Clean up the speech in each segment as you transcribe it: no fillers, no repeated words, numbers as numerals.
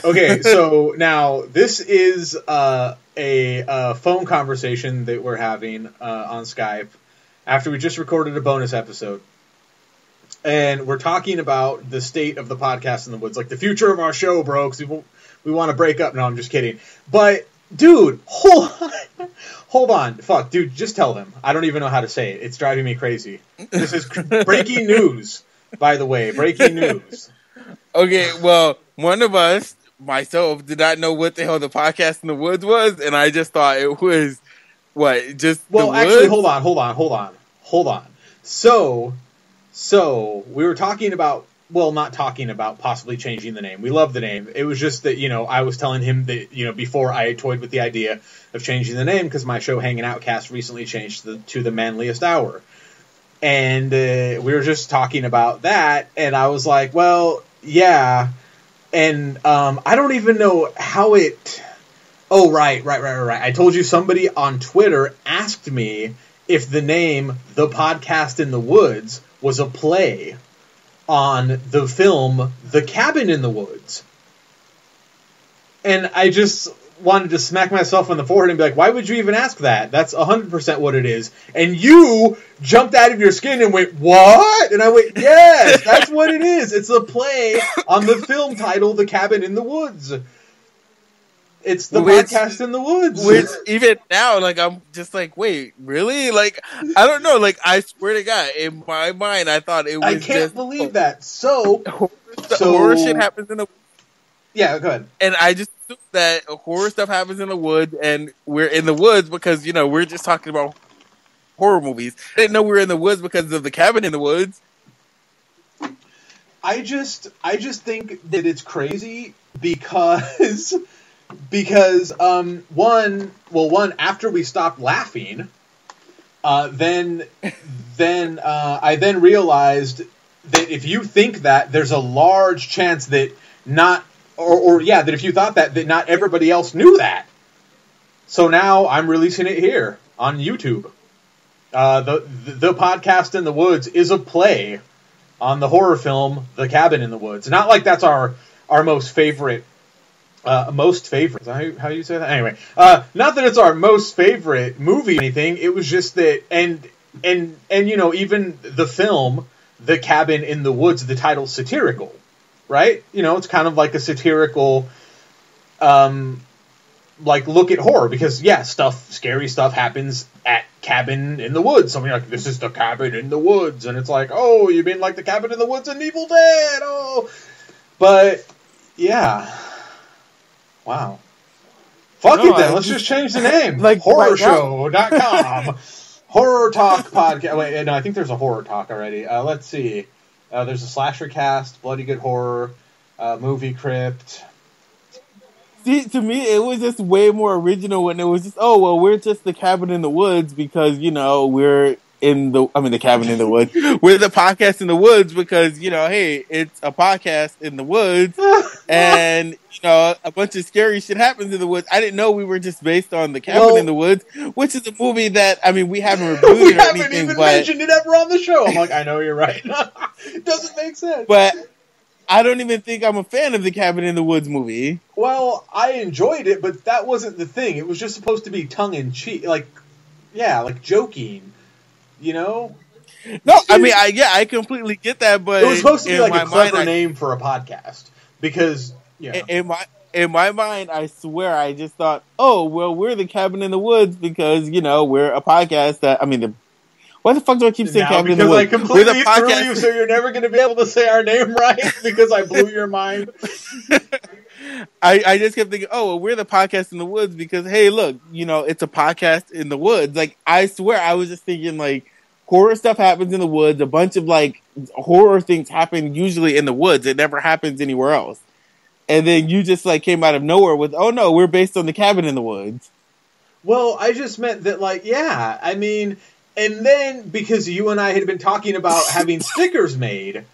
Okay, so now this is a phone conversation that we're having on Skype after we just recorded a bonus episode. And we're talking about the state of the podcast in the woods, like the future of our show, bro, because we want to break up. No, I'm just kidding. But, dude, hold on. Fuck, dude, just tell them. I don't even know how to say it. It's driving me crazy. This is breaking news, by the way. Breaking news. Okay, well, one of us, myself, did not know what the hell the podcast in the woods was, and I just thought it was, just the woods? Actually, hold on. So, we were talking about, not talking about possibly changing the name. We love the name. It was just that, I was telling him that, before I toyed with the idea of changing the name, because my show Hanging Outcast recently changed to the Manliest Hour. And we were just talking about that, and I was like, well, yeah, and I don't even know how it... Oh, right. I told you somebody on Twitter asked me if the name The Podcast in the Woods was a play on the film The Cabin in the Woods. And I just wanted to smack myself on the forehead and be like, why would you even ask that? That's 100% what it is. And you jumped out of your skin and went, what? And I went, yes, that's what it is. It's a play on the film title The Cabin in the Woods. It's the podcast in the woods. Which, even now, I'm just like, wait, really? I don't know. I swear to God, in my mind, I thought it was I can't believe that. So horror shit happens in the woods. Yeah, go ahead. And I just assumed that horror stuff happens in the woods, and we're in the woods because, we're just talking about horror movies. I didn't know we were in the woods because of the cabin in the woods. I just think that it's crazy because one, after we stopped laughing, then I then realized that if you think that, there's a large chance that that if you thought that not everybody else knew that. So now I'm releasing it here on YouTube. The Podcast in the Woods is a play on the horror film The Cabin in the Woods. Not like that's our most favorite. Most favorite. Is that how you say that? Anyway, not that it's our most favorite movie or anything. It was just that, and even the film, The Cabin in the Woods, the title's satirical, right? It's kind of like a satirical, look at horror, because scary stuff happens at Cabin in the Woods. So you're like, this is the Cabin in the Woods, and it's like, oh, you mean like the Cabin in the Woods in Evil Dead? Oh, but yeah. Wow. Fuck it then. Let's just change the name. Horrorshow.com. Horror Talk Podcast. Wait, no, I think there's a Horror Talk already. Let's see. There's a Slasher Cast, Bloody Good Horror, Movie Crypt. See, to me, it was just way more original when it was just, we're just the Cabin in the Woods because, we're the Cabin in the Woods. We're the podcast in the woods because, hey, it's a podcast in the woods, and, a bunch of scary shit happens in the woods. I didn't know we were just based on The Cabin in the Woods, which is a movie that, we haven't reviewed we haven't even mentioned it ever on the show. I'm like, I know you're right. It doesn't make sense. But I don't even think I'm a fan of the Cabin in the Woods movie. Well, I enjoyed it, but that wasn't the thing. It was just supposed to be tongue-in-cheek, like joking. No, I completely get that, but it was supposed to be like a clever name for a podcast because in my mind, I swear, I just thought, we're the Cabin in the Woods because we're a podcast that why the fuck do I keep saying Cabin in the Woods? Because I completely threw you, so you're never going to be able to say our name right because I blew your mind. I just kept thinking, we're the podcast in the woods because, hey, look, it's a podcast in the woods. I swear, I was just thinking, horror stuff happens in the woods. A bunch of, horror things happen usually in the woods. It never happens anywhere else. And then you just, came out of nowhere with, oh, no, we're based on the Cabin in the Woods. Well, I just meant that, and then, because you and I had been talking about having stickers made,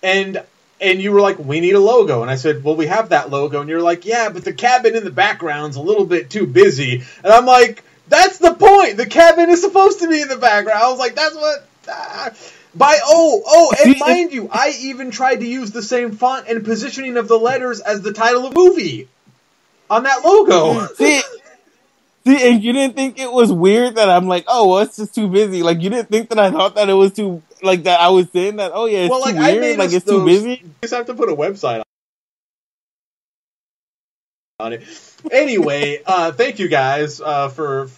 and you were like, we need a logo. And I said, well, we have that logo. And you're like, yeah, but the cabin in the background's a little bit too busy. And I'm like, that's the point. The cabin is supposed to be in the background. I was like, that's what... And mind you, I even tried to use the same font and positioning of the letters as the title of the movie on that logo. See, and you didn't think it was weird that I'm like, oh, well, it's just too busy. Like, you didn't think that I thought that it was too, like, that I was saying that, oh, yeah, it's too weird, like, it's too busy? You just have to put a website on it. Anyway, thank you guys for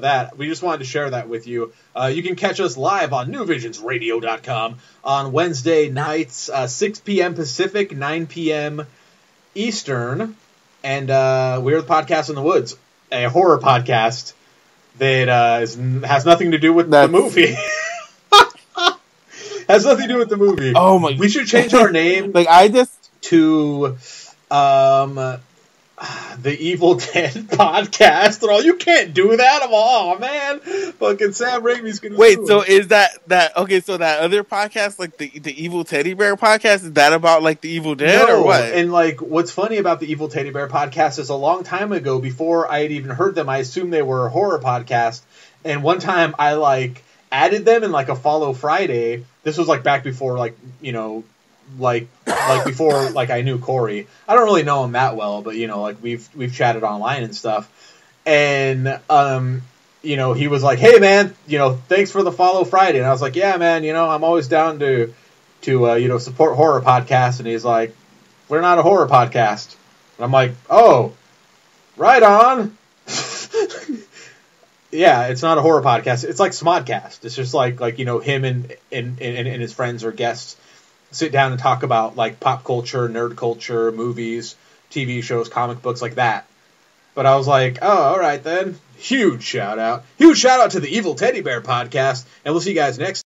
that. We just wanted to share that with you. You can catch us live on newvisionsradio.com on Wednesday nights, 6 p.m. Pacific, 9 p.m. Eastern. And we're the Podcast in the Woods, a horror podcast that has nothing to do with the movie. Has nothing to do with the movie. Oh my! We should change our name to the Evil Dead podcast. And all, you can't do that. Oh man, fucking Sam Raimi's gonna wait. So is that okay? So that other podcast, like the Evil Teddy Bear podcast, is that about like the Evil Dead or what? And like, what's funny about the Evil Teddy Bear podcast is a long time ago, before I had even heard them, I assumed they were a horror podcast. And one time I like added them in like a Follow Friday. This was like back before like before like I knew Corey. I don't really know him that well, but like we've chatted online and stuff. And he was like, "Hey man, thanks for the Follow Friday." And I was like, "Yeah, man, I'm always down to support horror podcasts." And he's like, "We're not a horror podcast." And I'm like, "Oh, right on." Yeah, it's not a horror podcast. It's like Smodcast. It's just like him and his friends or guests sit down and talk about like pop culture, nerd culture, movies, TV shows, comic books, like that. But I was like, oh, all right then. Huge shout out to the Evil Teddy Bear podcast, and we'll see you guys next